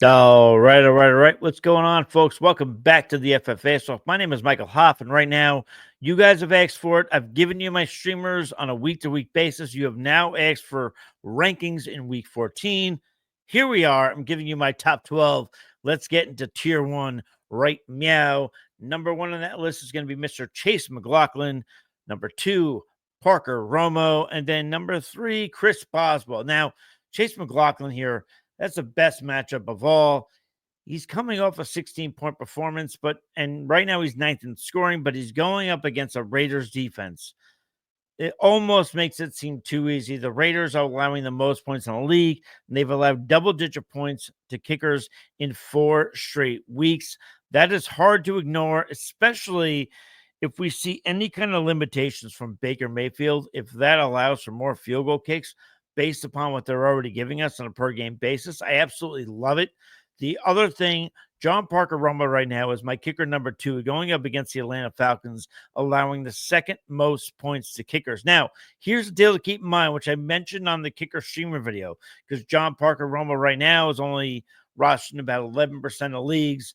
All right. What's going on, folks? Welcome back to the FFA. So, my name is Michael Hoff, and right now, you guys have asked for it. I've given you my streamers on a week-to-week basis. You have now asked for rankings in week 14. Here we are. I'm giving you my top 12. Let's get into tier one right meow. Number one on that list is going to be Mr. Chase McLaughlin. Number two, Parker Romo. And then number three, Chris Boswell. Now, Chase McLaughlin here, that's the best matchup of all. He's coming off a 16-point performance, and right now he's ninth in scoring, but he's going up against a Raiders defense. It almost makes it seem too easy. The Raiders are allowing the most points in the league, and they've allowed double-digit points to kickers in 4 straight weeks. That is hard to ignore, especially if we see any kind of limitations from Baker Mayfield. If that allows for more field goal kicks based upon what they're already giving us on a per-game basis, I absolutely love it. The other thing, John Parker Rumble right now is my kicker number 2, going up against the Atlanta Falcons, allowing the second most points to kickers. Now, here's the deal to keep in mind, which I mentioned on the kicker streamer video, because John Parker Rumble right now is only rostered in about 11% of leagues.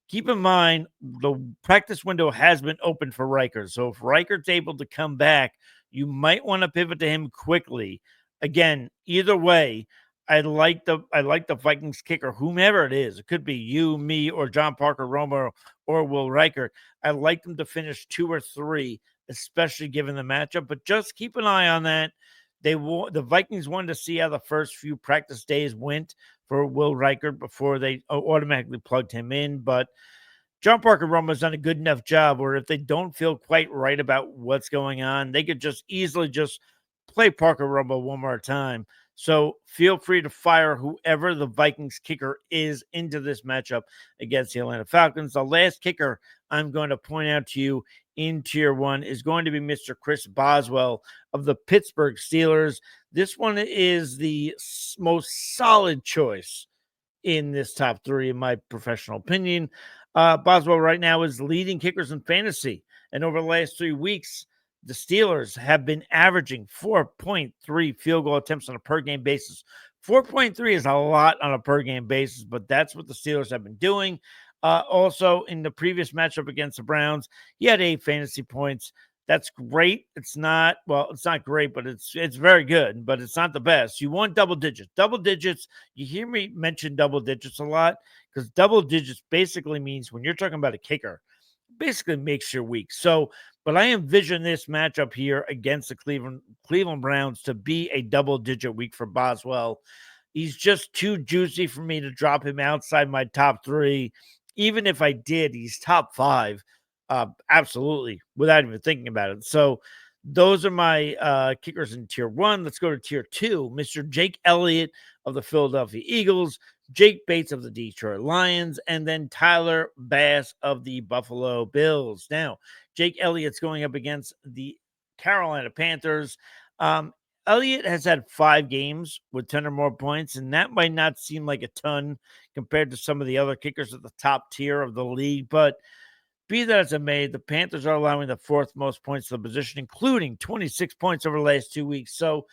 Keep in mind, the practice window has been open for Reichert. So if Reichert's able to come back, you might want to pivot to him quickly. Again, either way, I like the Vikings kicker, whomever it is. It could be you, me, or John Parker Romo or Will Reichert. I like them to finish 2 or 3, especially given the matchup. But just keep an eye on that. The Vikings wanted to see how the first few practice days went for Will Reichert before they automatically plugged him in. But John Parker Romo's done a good enough job where if they don't feel quite right about what's going on, they could just easily just play Parker Romo one more time. So feel free to fire whoever the Vikings kicker is into this matchup against the Atlanta Falcons. The last kicker I'm going to point out to you in tier one is going to be Mr. Chris Boswell of the Pittsburgh Steelers. This one is the most solid choice in this top 3, in my professional opinion. Boswell right now is leading kickers in fantasy. And over the last 3 weeks, the Steelers have been averaging 4.3 field goal attempts on a per game basis. 4.3 is a lot on a per game basis, but that's what the Steelers have been doing. Also, in the previous matchup against the Browns, he had 8 fantasy points. That's great. It's not great, but it's very good, but it's not the best. You want double digits. Double digits, you hear me mention double digits a lot because double digits basically means when you're talking about a kicker, basically makes your week. So, but I envision this matchup here against the Cleveland Browns to be a double-digit week for Boswell. He's just too juicy for me to drop him outside my top 3. Even if I did, he's top 5, absolutely, without even thinking about it. So, those are my kickers in tier 1. Let's go to tier 2. Mr. Jake Elliott of the Philadelphia Eagles, Jake Bates of the Detroit Lions, and then Tyler Bass of the Buffalo Bills. Now, Jake Elliott's going up against the Carolina Panthers. Elliott has had 5 games with 10 or more points, and that might not seem like a ton compared to some of the other kickers at the top tier of the league, but be that as it may, the Panthers are allowing the 4th most points to the position, including 26 points over the last 2 weeks. So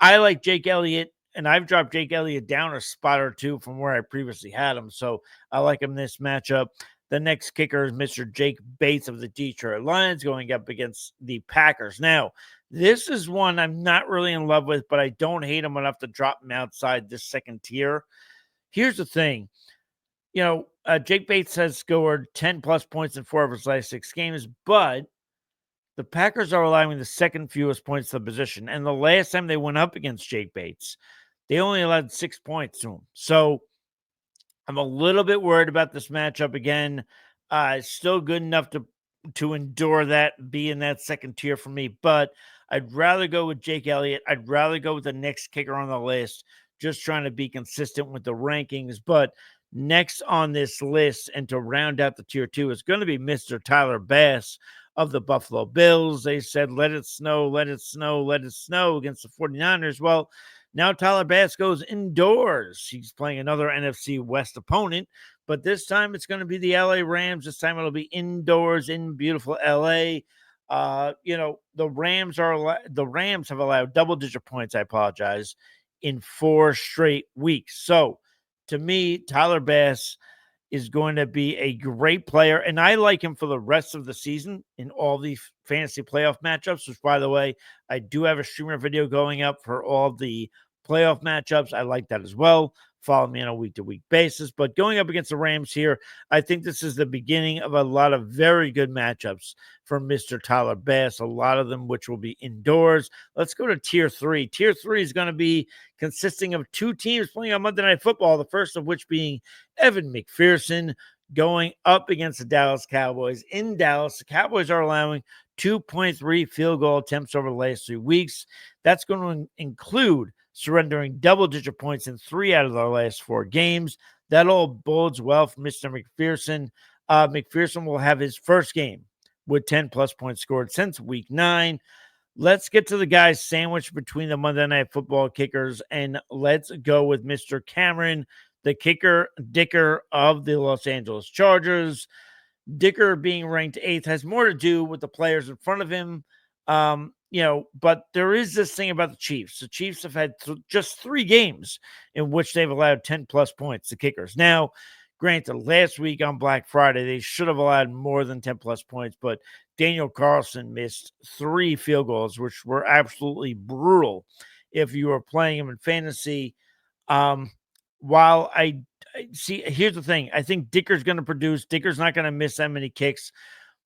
I like Jake Elliott, and I've dropped Jake Elliott down a spot or 2 from where I previously had him. So I like him in this matchup. The next kicker is Mr. Jake Bates of the Detroit Lions going up against the Packers. Now, this is one I'm not really in love with, but I don't hate him enough to drop him outside this second tier. Here's the thing. Jake Bates has scored 10 plus points in 4 of his last 6 games, but the Packers are allowing the second fewest points to the position. And the last time they went up against Jake Bates, they only allowed 6 points to him. So I'm a little bit worried about this matchup again. Still good enough to endure that, be in that second tier for me, but I'd rather go with Jake Elliott. I'd rather go with the next kicker on the list, just trying to be consistent with the rankings. But next on this list, and to round out the tier 2, is going to be Mr. Tyler Bass of the Buffalo Bills. They said, let it snow, let it snow, let it snow against the 49ers. Well, now Tyler Bass goes indoors. He's playing another NFC West opponent, but this time it's going to be the LA Rams. This time it'll be indoors in beautiful LA. The Rams have allowed double-digit points, I apologize, in 4 straight weeks. So to me, Tyler Bass is going to be a great player, and I like him for the rest of the season in all the fantasy playoff matchups, which, by the way, I do have a streamer video going up for all the playoff matchups. I like that as well. Follow me on a week-to-week basis. But going up against the Rams here, I think this is the beginning of a lot of very good matchups for Mr. Tyler Bass, a lot of them which will be indoors. Let's go to Tier 3. Tier 3 is going to be consisting of two teams playing on Monday Night Football, the first of which being Evan McPherson going up against the Dallas Cowboys. In Dallas, the Cowboys are allowing 2.3 field goal attempts over the last 3 weeks. That's going to include surrendering double-digit points in 3 out of their last 4 games. That all bodes well for Mr. McPherson. McPherson will have his first game with 10-plus points scored since Week 9. Let's get to the guys sandwiched between the Monday Night Football kickers, and let's go with Mr. Cameron, the kicker Dicker of the Los Angeles Chargers. Dicker being ranked 8th has more to do with the players in front of him. But there is this thing about the Chiefs. The Chiefs have had just 3 games in which they've allowed 10-plus points to kickers. Now, granted, last week on Black Friday, they should have allowed more than 10-plus points, but Daniel Carlson missed 3 field goals, which were absolutely brutal if you were playing him in fantasy. While I see, here's the thing. I think Dicker's going to produce. Dicker's not going to miss that many kicks.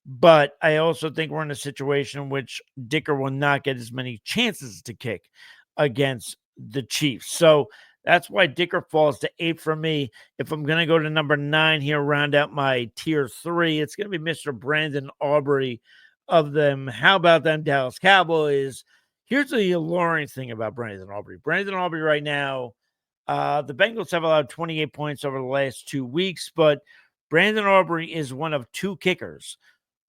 But I also think we're in a situation in which Dicker will not get as many chances to kick against the Chiefs. So that's why Dicker falls to 8 for me. If I'm going to go to number 9 here, round out my tier 3, it's going to be Mr. Brandon Aubrey of them. How about them Dallas Cowboys? Here's the alluring thing about Brandon Aubrey. Brandon Aubrey right now, the Bengals have allowed 28 points over the last 2 weeks, but Brandon Aubrey is one of 2 kickers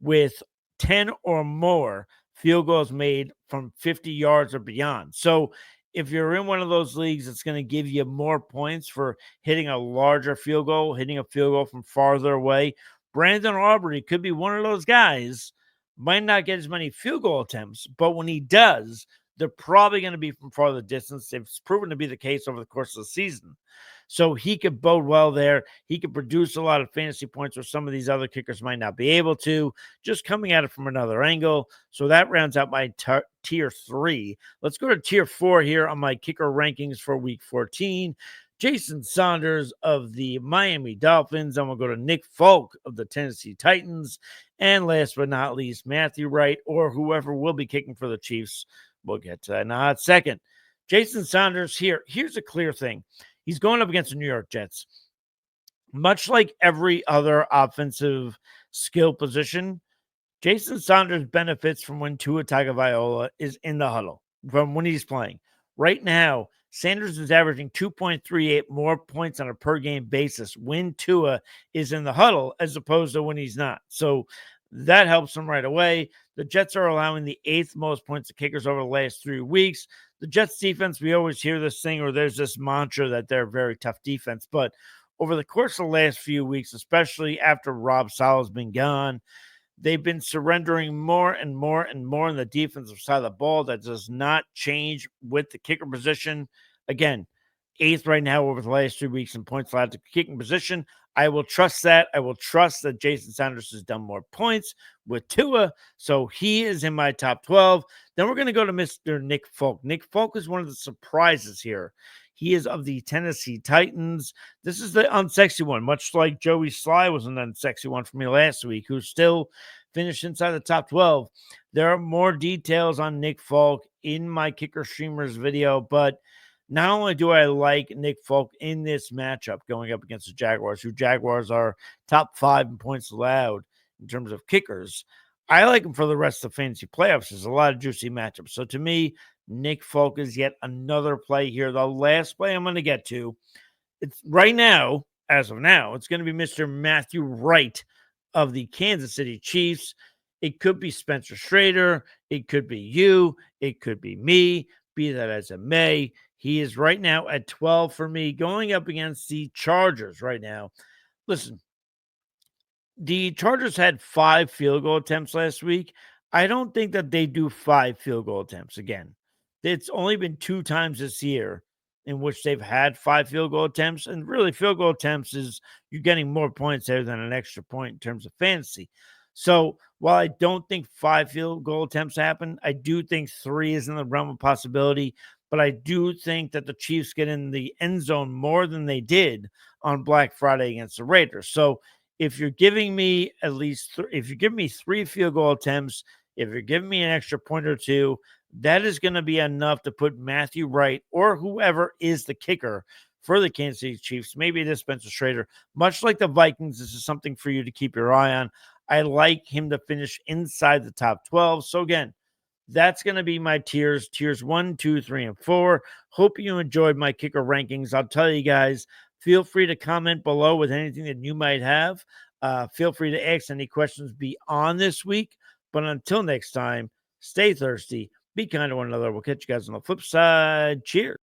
with 10 or more field goals made from 50 yards or beyond. So if you're in one of those leagues, it's going to give you more points for hitting a larger field goal, hitting a field goal from farther away. Brandon Aubrey could be one of those guys, might not get as many field goal attempts, but when he does, they're probably going to be from farther distance. It's proven to be the case over the course of the season. So he could bode well there. He could produce a lot of fantasy points where some of these other kickers might not be able to, just coming at it from another angle. So that rounds out my tier 3. Let's go to tier 4 here on my kicker rankings for week 14. Jason Saunders of the Miami Dolphins. I'm going to go to Nick Folk of the Tennessee Titans. And last but not least, Matthew Wright or whoever will be kicking for the Chiefs. We'll get to that in a hot second. Jason Saunders here. Here's a clear thing. He's going up against the New York Jets. Much like every other offensive skill position, Jason Saunders benefits from when Tua Tagovailoa is in the huddle, from when he's playing. Right now, Sanders is averaging 2.38 more points on a per-game basis when Tua is in the huddle as opposed to when he's not. So that helps him right away. The Jets are allowing the 8th most points to kickers over the last 3 weeks. The Jets defense, we always hear this thing, or there's this mantra that they're a very tough defense. But over the course of the last few weeks, especially after Rob Sala's been gone, they've been surrendering more and more and more on the defensive side of the ball. That does not change with the kicker position. Again, 8th right now over the last 3 weeks in points allowed to kicking position. I will trust that. I will trust that Jason Sanders has done more points with Tua, so he is in my top 12. Then we're going to go to Mr. Nick Folk. Nick Folk is one of the surprises here. He is of the Tennessee Titans. This is the unsexy one, much like Joey Sly was an unsexy one for me last week, who still finished inside the top 12. There are more details on Nick Folk in my Kicker Streamers video, but not only do I like Nick Folk in this matchup going up against the Jaguars, who Jaguars are top 5 in points allowed in terms of kickers, I like him for the rest of the fantasy playoffs. There's a lot of juicy matchups. So to me, Nick Folk is yet another play here. The last play I'm going to get to, it's right now, as of now, it's going to be Mr. Matthew Wright of the Kansas City Chiefs. It could be Spencer Strader. It could be you. It could be me. Be that as it may, he is right now at 12 for me, going up against the Chargers right now. Listen, the Chargers had 5 field goal attempts last week. I don't think that they do 5 field goal attempts again. It's only been 2 times this year in which they've had 5 field goal attempts. And really, field goal attempts is you're getting more points there than an extra point in terms of fantasy. So while I don't think 5 field goal attempts happen, I do think 3 is in the realm of possibility. But I do think that the Chiefs get in the end zone more than they did on Black Friday against the Raiders. So if you're giving me at least, if you give me 3 field goal attempts, if you're giving me an extra point or two, that is going to be enough to put Matthew Wright or whoever is the kicker for the Kansas City Chiefs. Maybe it is Spencer Schrader. Much like the Vikings, this is something for you to keep your eye on. I like him to finish inside the top 12. So again, that's going to be my tiers 1, 2, 3, and 4. Hope you enjoyed my kicker rankings. I'll tell you guys, feel free to comment below with anything that you might have. Feel free to ask any questions beyond this week. But until next time, stay thirsty, be kind to one another. We'll catch you guys on the flip side. Cheers.